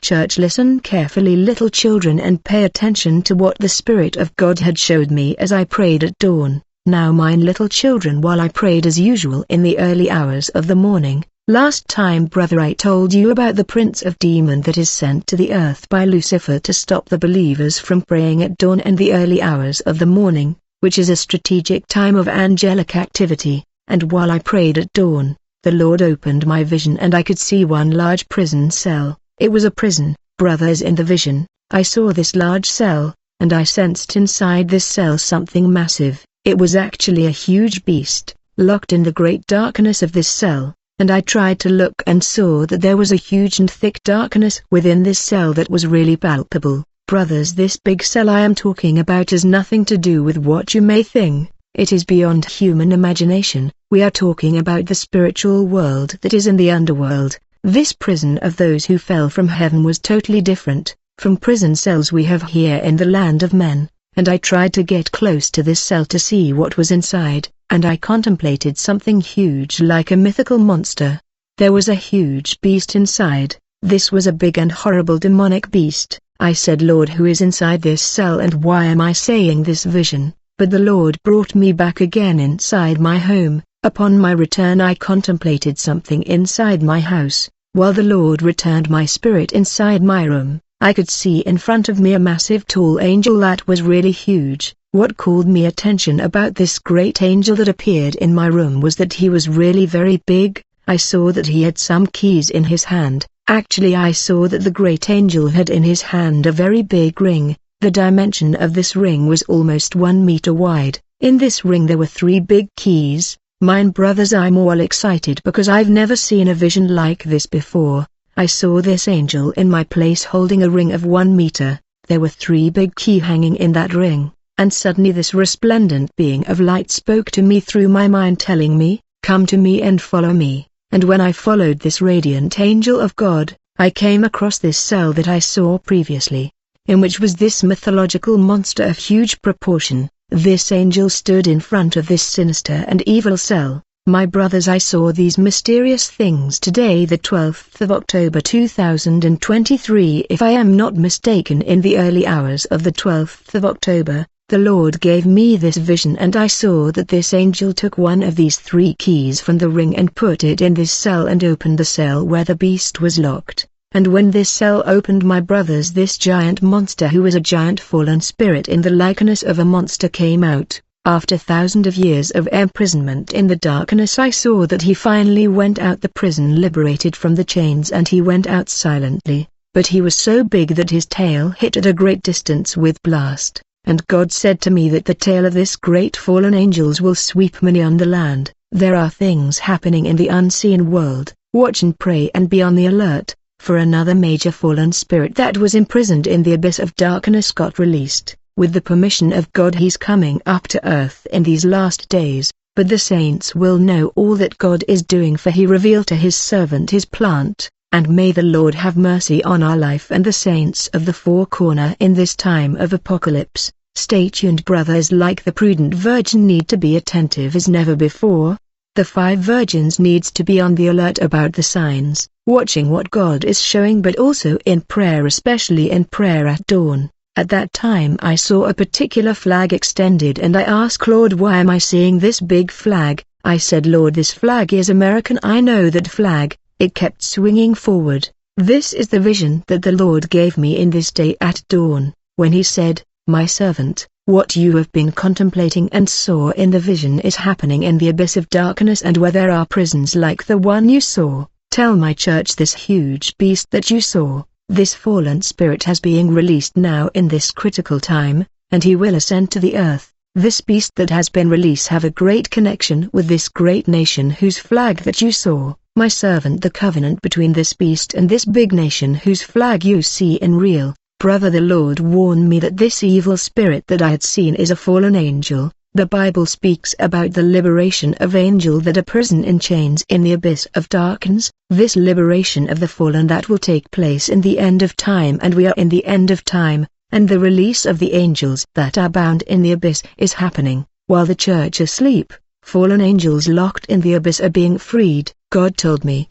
Church, listen carefully, little children, and pay attention to what the Spirit of God had showed me as I prayed at dawn. Now mine little children, while I prayed as usual in the early hours of the morning, last time brother I told you about the prince of demon that is sent to the earth by Lucifer to stop the believers from praying at dawn and the early hours of the morning, which is a strategic time of angelic activity. And while I prayed at dawn, the Lord opened my vision and I could see one large prison cell. It was a prison, brothers. In the vision, I saw this large cell, and I sensed inside this cell something massive. It was actually a huge beast, locked in the great darkness of this cell, and I tried to look and saw that there was a huge and thick darkness within this cell that was really palpable. Brothers, this big cell I am talking about has nothing to do with what you may think. It is beyond human imagination. We are talking about the spiritual world that is in the underworld. This prison of those who fell from heaven was totally different from prison cells we have here in the land of men, and I tried to get close to this cell to see what was inside, and I contemplated something huge like a mythical monster. There was a huge beast inside. This was a big and horrible demonic beast. I said, Lord, who is inside this cell and why am I saying this vision? But the Lord brought me back again inside my home. Upon my return I contemplated something inside my house. While the Lord returned my spirit inside my room, I could see in front of me a massive tall angel that was really huge. What called me attention about this great angel that appeared in my room was that he was really very big. I saw that he had some keys in his hand. Actually, I saw that the great angel had in his hand a very big ring. The dimension of this ring was almost 1 meter wide. In this ring there were 3 big keys. Mine brothers, I'm all excited because I've never seen a vision like this before. I saw this angel in my place holding a ring of 1 meter. There were 3 big keys hanging in that ring, and suddenly this resplendent being of light spoke to me through my mind, telling me, come to me and follow me. And when I followed this radiant angel of God, I came across this cell that I saw previously, in which was this mythological monster of huge proportion. This angel stood in front of this sinister and evil cell. My brothers, I saw these mysterious things today, the 12th of October 2023, if I am not mistaken. In the early hours of the 12th of October, the Lord gave me this vision and I saw that this angel took one of these 3 keys from the ring and put it in this cell and opened the cell where the beast was locked. And when this cell opened, my brothers, this giant monster, who was a giant fallen spirit in the likeness of a monster, came out. After thousands of years of imprisonment in the darkness, I saw that he finally went out the prison, liberated from the chains, and he went out silently. But he was so big that his tail hit at a great distance with blast. And God said to me that the tail of this great fallen angels will sweep many on the land. There are things happening in the unseen world. Watch and pray and be on the alert. For another major fallen spirit that was imprisoned in the abyss of darkness got released. With the permission of God, he's coming up to earth in these last days, but the saints will know all that God is doing, for he revealed to his servant his plant. And may the Lord have mercy on our life and the saints of the four corner in this time of apocalypse. Stay tuned, brothers. Like the prudent virgin, need to be attentive as never before. The 5 virgins needs to be on the alert about the signs, watching what God is showing, but also in prayer, especially in prayer at dawn. At that time I saw a particular flag extended and I asked Lord, why am I seeing this big flag? I said, Lord, this flag is American, I know that flag. It kept swinging forward. This is the vision that the Lord gave me in this day at dawn, when he said, my servant, what you have been contemplating and saw in the vision is happening in the abyss of darkness, and where there are prisons like the one you saw. Tell my church, this huge beast that you saw, this fallen spirit has being released now in this critical time, and he will ascend to the earth. This beast that has been released have a great connection with this great nation whose flag that you saw, my servant. The covenant between this beast and this big nation whose flag you see in real. Brother, the Lord warned me that this evil spirit that I had seen is a fallen angel. The Bible speaks about the liberation of angel that are prison in chains in the abyss of darkness. This liberation of the fallen that will take place in the end of time, and we are in the end of time, and the release of the angels that are bound in the abyss is happening, while the church asleep. Fallen angels locked in the abyss are being freed. God told me,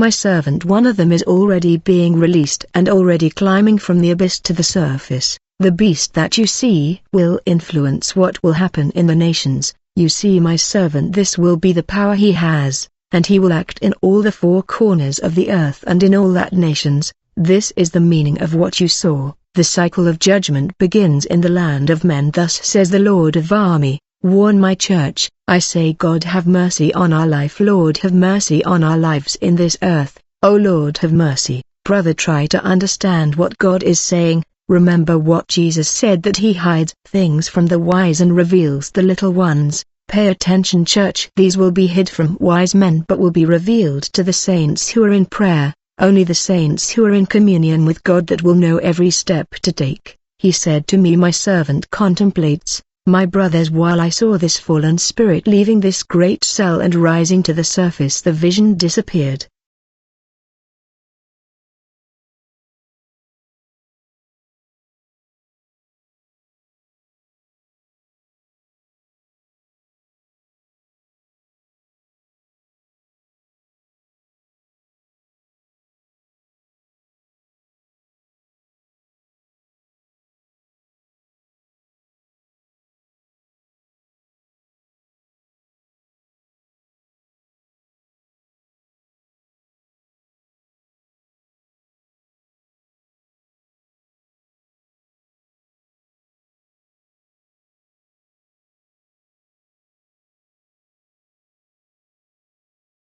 my servant. One of them is already being released and already climbing from the abyss to the surface. The beast that you see will influence what will happen in the nations. You see my servant, this will be the power he has, and he will act in all the four corners of the earth and in all that nations. This is the meaning of what you saw. The cycle of judgment begins in the land of men. Thus says the Lord of Army. Warn my church. I say, God have mercy on our life. Lord have mercy on our lives in this earth. O Lord have mercy. Brother, try to understand what God is saying. Remember what Jesus said, that he hides things from the wise and reveals the little ones. Pay attention, church. These will be hid from wise men but will be revealed to the saints who are in prayer. Only the saints who are in communion with God that will know every step to take. He said to me, my servant contemplates. My brothers, while I saw this fallen spirit leaving this great cell and rising to the surface, the vision disappeared.